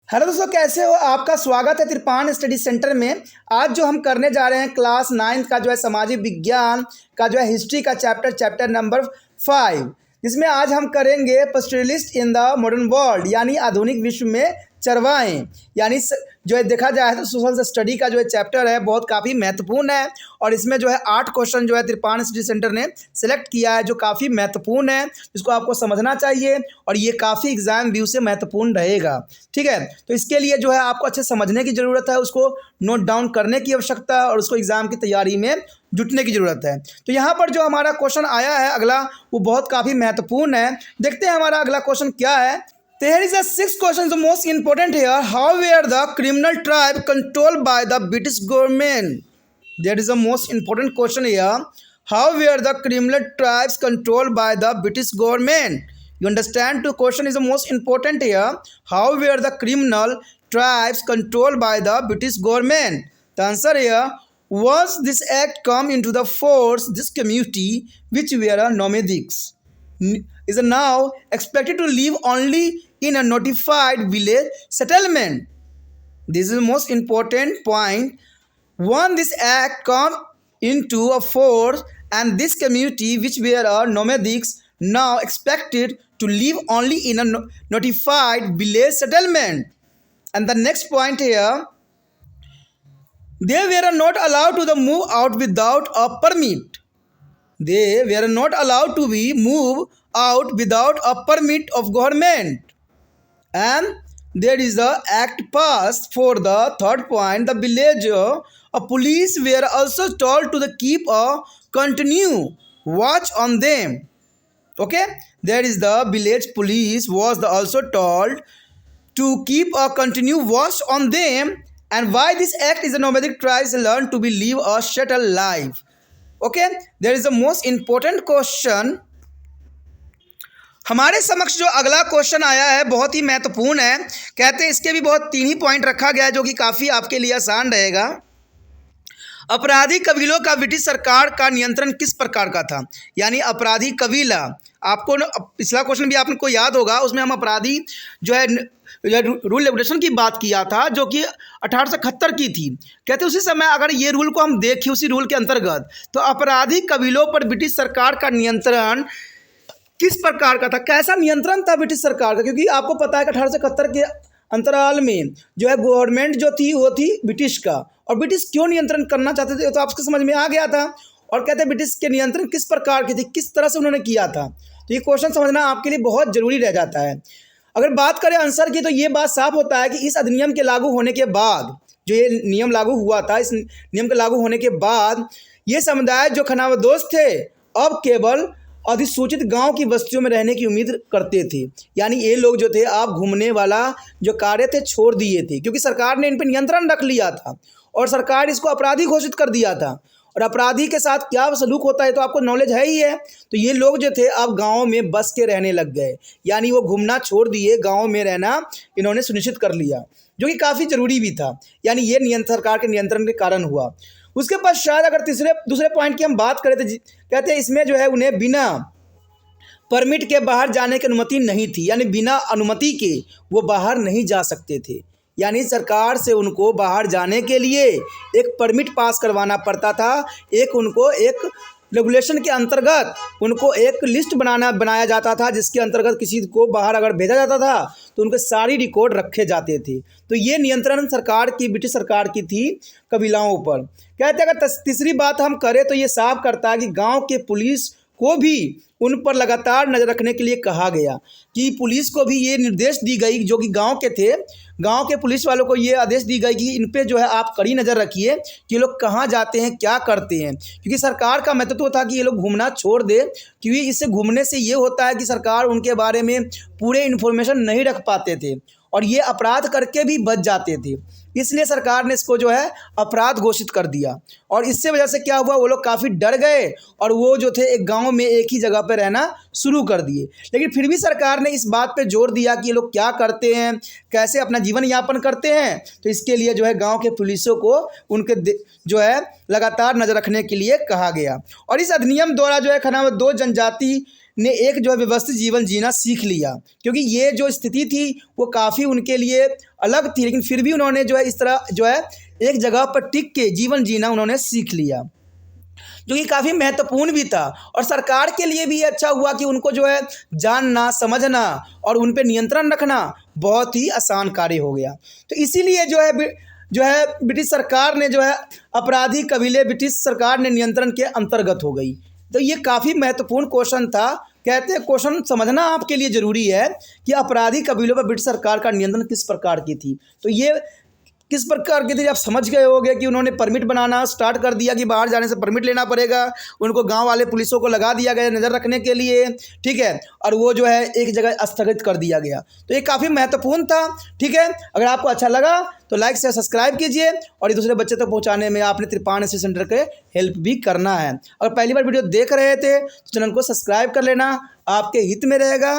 Hello दोस्तों, कैसे हो? आपका स्वागत है त्रिपान स्टडी सेंटर में। आज जो हम करने जा रहे हैं क्लास 9 का जो है सामाजिक विज्ञान का जो है हिस्ट्री का चैप्टर नंबर 5, जिसमें आज हम करेंगे pastoralist in the modern world, यानी आधुनिक विश्व में चरवाहे। यानी जो है देखा जाए तो सोशल स्टडी का जो है चैप्टर है बहुत काफ़ी महत्वपूर्ण है। और इसमें जो है 8 क्वेश्चन जो है त्रिपान स्टडी सेंटर ने सिलेक्ट किया है जो काफ़ी महत्वपूर्ण है, जिसको आपको समझना चाहिए और ये काफ़ी एग्जाम व्यू से महत्वपूर्ण रहेगा। ठीक है, तो इसके लिए जो है आपको अच्छे समझने की ज़रूरत है, उसको नोट डाउन करने की आवश्यकता है और उसको एग्ज़ाम की तैयारी में जुटने की ज़रूरत है। तो यहाँ पर जो हमारा क्वेश्चन आया है अगला, वो बहुत काफ़ी महत्वपूर्ण है। देखते हैं हमारा अगला क्वेश्चन क्या है। There is a sixth question, the most important here. How were the criminal tribe controlled by the British government? There is a most important question here. How were the criminal tribes controlled by the British government? You understand? The question is the most important here. How were the criminal tribes controlled by the British government? The answer here. Once this act come into the force, this community, which were nomadics, is now expected to live only in a notified village settlement. This is the most important point. Once this act come into a force and this community which were nomadics now expected to live only in a notified village settlement. And the next point here, they were not allowed to move out without a permit. They were not allowed to be moved out without a permit of government. And there is a act passed for the third point. The villager, a police were also told to keep a continue watch on them. Okay, there is the village police was also told to keep a continue watch on them. And why this act is a nomadic tribes learn to be live a shuttle life. Okay, there is the most important question. हमारे समक्ष जो अगला question आया है बहुत ही महत्वपूर्ण है। कहते हैं इसके भी बहुत 3 ही पॉइंट रखा गया है जो कि काफ़ी आपके लिए आसान रहेगा। अपराधी कबीलों का ब्रिटिश सरकार का नियंत्रण किस प्रकार का था? यानी अपराधी कबीला, आपको पिछला क्वेश्चन भी आपको याद होगा, उसमें हम अपराधी जो है रूल रेगुलेशन की बात किया था जो कि 1871 की थी। कहते उसी समय अगर ये रूल को हम देखें उसी रूल के अंतर्गत, तो अपराधी कबीलों पर ब्रिटिश सरकार का नियंत्रण किस प्रकार का था, कैसा नियंत्रण था ब्रिटिश सरकार का? क्योंकि आपको पता है कि 1871 के अंतराल में जो है गवर्नमेंट जो थी वो थी ब्रिटिश का, और ब्रिटिश क्यों नियंत्रण करना चाहते थे तो आपको समझ में आ गया था। और कहते हैं ब्रिटिश के नियंत्रण किस प्रकार की थी, किस तरह से उन्होंने किया था, तो ये क्वेश्चन समझना आपके लिए बहुत ज़रूरी रह जाता है। अगर बात करें आंसर की तो ये बात साफ होता है कि इस अधिनियम के लागू होने के बाद, जो ये नियम लागू हुआ था, इस नियम के लागू होने के बाद ये समुदाय जो खानाबदोश थे अब केवल अधिसूचित गांव की बस्तियों में रहने की उम्मीद करते थे। यानी ये लोग जो थे आप घूमने वाला जो कार्य थे छोड़ दिए थे, क्योंकि सरकार ने इन पर नियंत्रण रख लिया था और सरकार इसको अपराधी घोषित कर दिया था। और अपराधी के साथ क्या सलूक होता है तो आपको नॉलेज है ही है। तो ये लोग जो थे अब गाँव में बस के रहने लग गए, यानी वो घूमना छोड़ दिए, गाँव में रहना इन्होंने सुनिश्चित कर लिया, जो कि काफ़ी ज़रूरी भी था। यानी ये सरकार के नियंत्रण के कारण हुआ। उसके पश्चात अगर दूसरे पॉइंट की हम बात करें तो कहते हैं इसमें जो है उन्हें बिना परमिट के बाहर जाने की अनुमति नहीं थी, यानी बिना अनुमति के वो बाहर नहीं जा सकते थे। यानी सरकार से उनको बाहर जाने के लिए एक परमिट पास करवाना पड़ता था, उनको एक रेगुलेशन के अंतर्गत उनको एक लिस्ट बनाया जाता था, जिसके अंतर्गत किसी को बाहर अगर भेजा जाता था तो उनके सारी रिकॉर्ड रखे जाते थे। तो ये नियंत्रण सरकार की, ब्रिटिश सरकार की थी कबीलाओं पर। कहते हैं अगर तीसरी बात हम करें तो ये साफ करता है कि गांव के पुलिस को भी उन पर लगातार नज़र रखने के लिए कहा गया, कि पुलिस को भी ये निर्देश दी गई, जो कि गांव के थे, गांव के पुलिस वालों को ये आदेश दी गई कि इन पे जो है आप कड़ी नज़र रखिए कि ये लोग कहाँ जाते हैं, क्या करते हैं। क्योंकि सरकार का महत्व था कि ये लोग घूमना छोड़ दे, क्योंकि इससे घूमने से ये होता है कि सरकार उनके बारे में पूरे इन्फॉर्मेशन नहीं रख पाते थे और ये अपराध करके भी बच जाते थे। इसलिए सरकार ने इसको जो है अपराध घोषित कर दिया, और इससे वजह से क्या हुआ, वो लोग काफ़ी डर गए और वो जो थे एक गांव में एक ही जगह पर रहना शुरू कर दिए। लेकिन फिर भी सरकार ने इस बात पे जोर दिया कि ये लोग क्या करते हैं, कैसे अपना जीवन यापन करते हैं, तो इसके लिए जो है गांव के पुलिसों को उनके जो है लगातार नज़र रखने के लिए कहा गया। और इस अधिनियम द्वारा जो है खानाबदोश जनजाति ने एक जो है व्यवस्थित जीवन जीना सीख लिया, क्योंकि ये जो स्थिति थी वो काफ़ी उनके लिए अलग थी, लेकिन फिर भी उन्होंने जो है इस तरह जो है एक जगह पर टिक के जीवन जीना उन्होंने सीख लिया, जो कि काफ़ी महत्वपूर्ण भी था। और सरकार के लिए भी अच्छा हुआ कि उनको जो है जानना, समझना और उन पे नियंत्रण रखना बहुत ही आसान कार्य हो गया। तो इसीलिए जो है ब्रिटिश सरकार ने जो है अपराधी कबीले ब्रिटिश सरकार ने नियंत्रण के अंतर्गत हो गई। तो ये काफ़ी महत्वपूर्ण क्वेश्चन था। कहते हैं क्वेश्चन समझना आपके लिए ज़रूरी है कि अपराधी कबीलों पर ब्रिटिश सरकार का नियंत्रण किस प्रकार की थी। तो ये किस प्रकार के थे आप समझ गए होंगे कि उन्होंने परमिट बनाना स्टार्ट कर दिया कि बाहर जाने से परमिट लेना पड़ेगा, उनको गांव वाले पुलिसों को लगा दिया गया नज़र रखने के लिए, ठीक है, और वो जो है एक जगह स्थगित कर दिया गया। तो ये काफ़ी महत्वपूर्ण था, ठीक है। अगर आपको अच्छा लगा तो लाइक से सब्सक्राइब कीजिए और ये दूसरे बच्चे तक पहुँचाने में आपने त्रिपाण एसएससी सेंटर के हेल्प भी करना है। अगर पहली बार वीडियो देख रहे थे तो चैनल को सब्सक्राइब कर लेना, आपके हित में रहेगा।